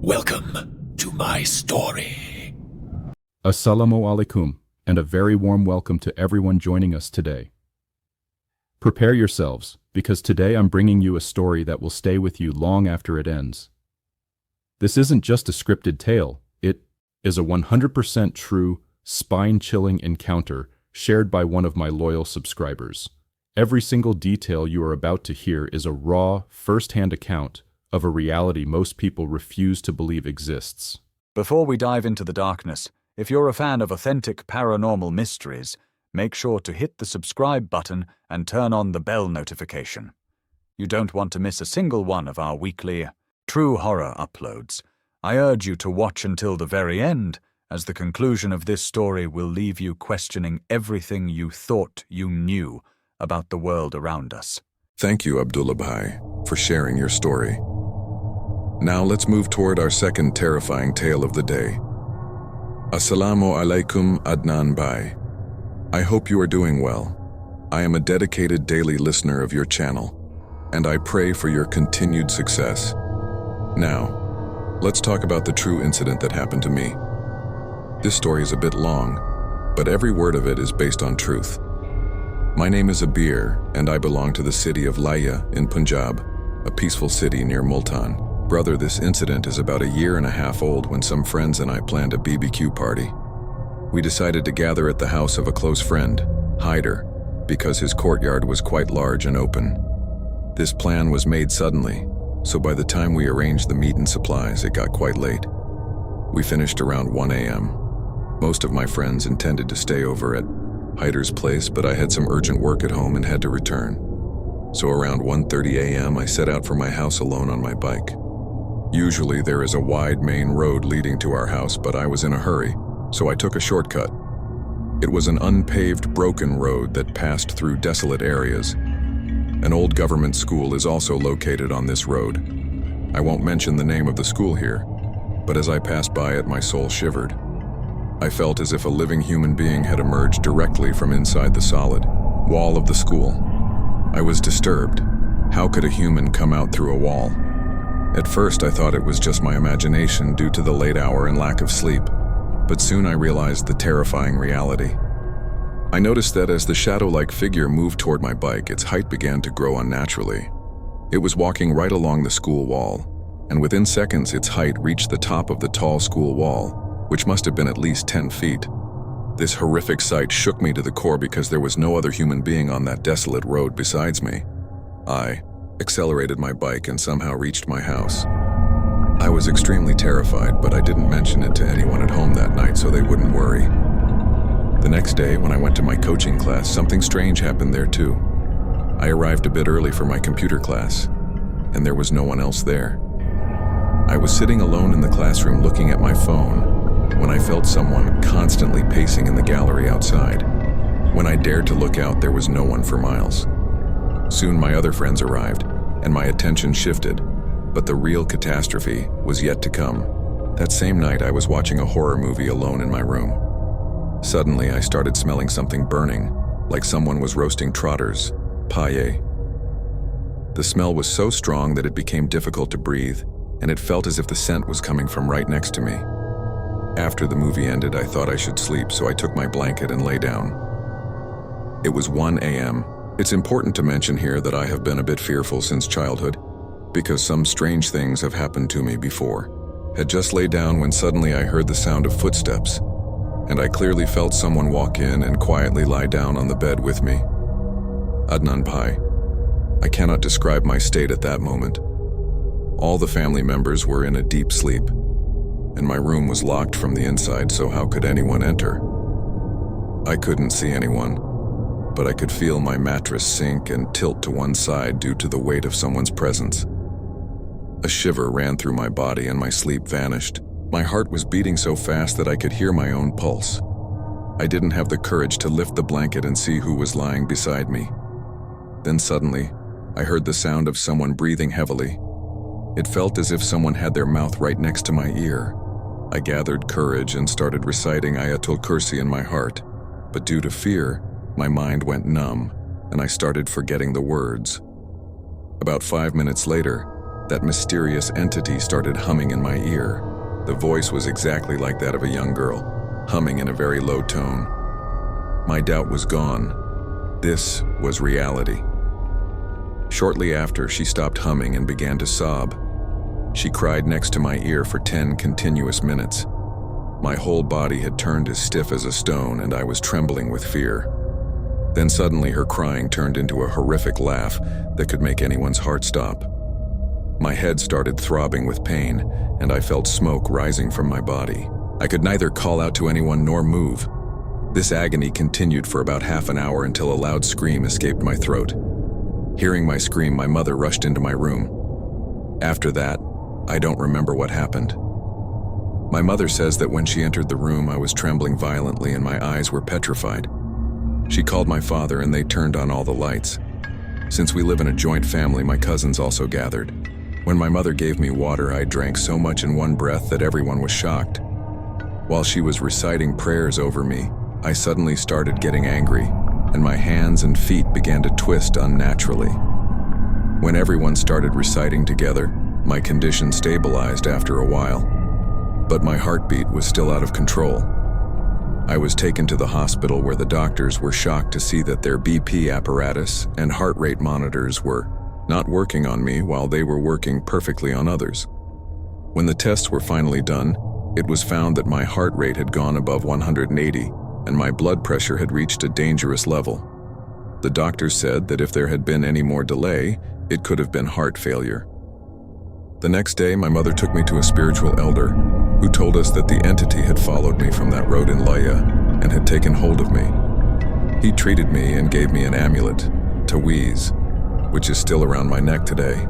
Welcome to my story. Assalamu alaikum, and a very warm welcome to everyone joining us today. Prepare yourselves, because today I'm bringing you a story that will stay with you long after it ends. This isn't just a scripted tale, it is a 100% true, spine-chilling encounter shared by one of my loyal subscribers. Every single detail you are about to hear is a raw, first-hand account of a reality most people refuse to believe exists. Before we dive into the darkness, if you're a fan of authentic paranormal mysteries, make sure to hit the subscribe button and turn on the bell notification. You don't want to miss a single one of our weekly true horror uploads. I urge you to watch until the very end, as the conclusion of this story will leave you questioning everything you thought you knew about the world around us. Thank you, Abdullah Bhai, for sharing your story. Now let's move toward our second terrifying tale of the day. Assalamu alaikum, Adnan Bhai. I hope you are doing well. I am a dedicated daily listener of your channel, and I pray for your continued success. Now, let's talk about the true incident that happened to me. This story is a bit long, but every word of it is based on truth. My name is Abeer, and I belong to the city of Layyah in Punjab, a peaceful city near Multan. Brother, this incident is about a year and a half old when some friends and I planned a BBQ party. We decided to gather at the house of a close friend, Haider, because his courtyard was quite large and open. This plan was made suddenly, so by the time we arranged the meat and supplies, it got quite late. We finished around 1 a.m. Most of my friends intended to stay over at Haider's place, but I had some urgent work at home and had to return. So around 1:30 a.m. I set out for my house alone on my bike. Usually there is a wide main road leading to our house, but I was in a hurry, so I took a shortcut. It was an unpaved, broken road that passed through desolate areas. An old government school is also located on this road. I won't mention the name of the school here, but as I passed by it, my soul shivered. I felt as if a living human being had emerged directly from inside the solid wall of the school. I was disturbed. How could a human come out through a wall? At first, I thought it was just my imagination due to the late hour and lack of sleep, but soon I realized the terrifying reality. I noticed that as the shadow-like figure moved toward my bike, its height began to grow unnaturally. It was walking right along the school wall, and within seconds its height reached the top of the tall school wall, which must have been at least 10 feet. This horrific sight shook me to the core because there was no other human being on that desolate road besides me. I accelerated my bike and somehow reached my house. I was extremely terrified, but I didn't mention it to anyone at home that night so they wouldn't worry. The next day, when I went to my coaching class, something strange happened there too. I arrived a bit early for my computer class, and there was no one else there. I was sitting alone in the classroom looking at my phone when I felt someone constantly pacing in the gallery outside. When I dared to look out, there was no one for miles. Soon my other friends arrived, and my attention shifted, but the real catastrophe was yet to come. That same night, I was watching a horror movie alone in my room. Suddenly, I started smelling something burning, like someone was roasting trotters, paille. The smell was so strong that it became difficult to breathe, and it felt as if the scent was coming from right next to me. After the movie ended, I thought I should sleep, so I took my blanket and lay down. It was 1 a.m. It's important to mention here that I have been a bit fearful since childhood, because some strange things have happened to me before. Had just laid down when suddenly I heard the sound of footsteps, and I clearly felt someone walk in and quietly lie down on the bed with me. Adnan Bhai, I cannot describe my state at that moment. All the family members were in a deep sleep, and my room was locked from the inside, so how could anyone enter? I couldn't see anyone, but I could feel my mattress sink and tilt to one side due to the weight of someone's presence. A shiver ran through my body and my sleep vanished. My heart was beating so fast that I could hear my own pulse. I didn't have the courage to lift the blanket and see who was lying beside me. Then suddenly, I heard the sound of someone breathing heavily. It felt as if someone had their mouth right next to my ear. I gathered courage and started reciting Ayatul Kursi in my heart, but due to fear, my mind went numb, and I started forgetting the words. About 5 minutes later, that mysterious entity started humming in my ear. The voice was exactly like that of a young girl, humming in a very low tone. My doubt was gone. This was reality. Shortly after, she stopped humming and began to sob. She cried next to my ear for 10 continuous minutes. My whole body had turned as stiff as a stone, and I was trembling with fear. Then suddenly her crying turned into a horrific laugh that could make anyone's heart stop. My head started throbbing with pain, and I felt smoke rising from my body. I could neither call out to anyone nor move. This agony continued for about half an hour until a loud scream escaped my throat. Hearing my scream, my mother rushed into my room. After that, I don't remember what happened. My mother says that when she entered the room, I was trembling violently and my eyes were petrified. She called my father and they turned on all the lights. Since we live in a joint family, my cousins also gathered. When my mother gave me water, I drank so much in one breath that everyone was shocked. While she was reciting prayers over me, I suddenly started getting angry, and my hands and feet began to twist unnaturally. When everyone started reciting together, my condition stabilized after a while, but my heartbeat was still out of control. I was taken to the hospital where the doctors were shocked to see that their BP apparatus and heart rate monitors were not working on me while they were working perfectly on others. When the tests were finally done, it was found that my heart rate had gone above 180 and my blood pressure had reached a dangerous level. The doctors said that if there had been any more delay, it could have been heart failure. The next day, my mother took me to a spiritual elder who told us that the entity had followed me from that road in Layyah and had taken hold of me. He treated me and gave me an amulet, taweez, which is still around my neck today.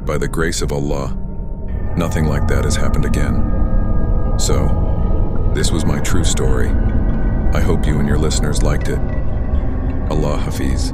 By the grace of Allah, nothing like that has happened again. So, this was my true story. I hope you and your listeners liked it. Allah Hafiz.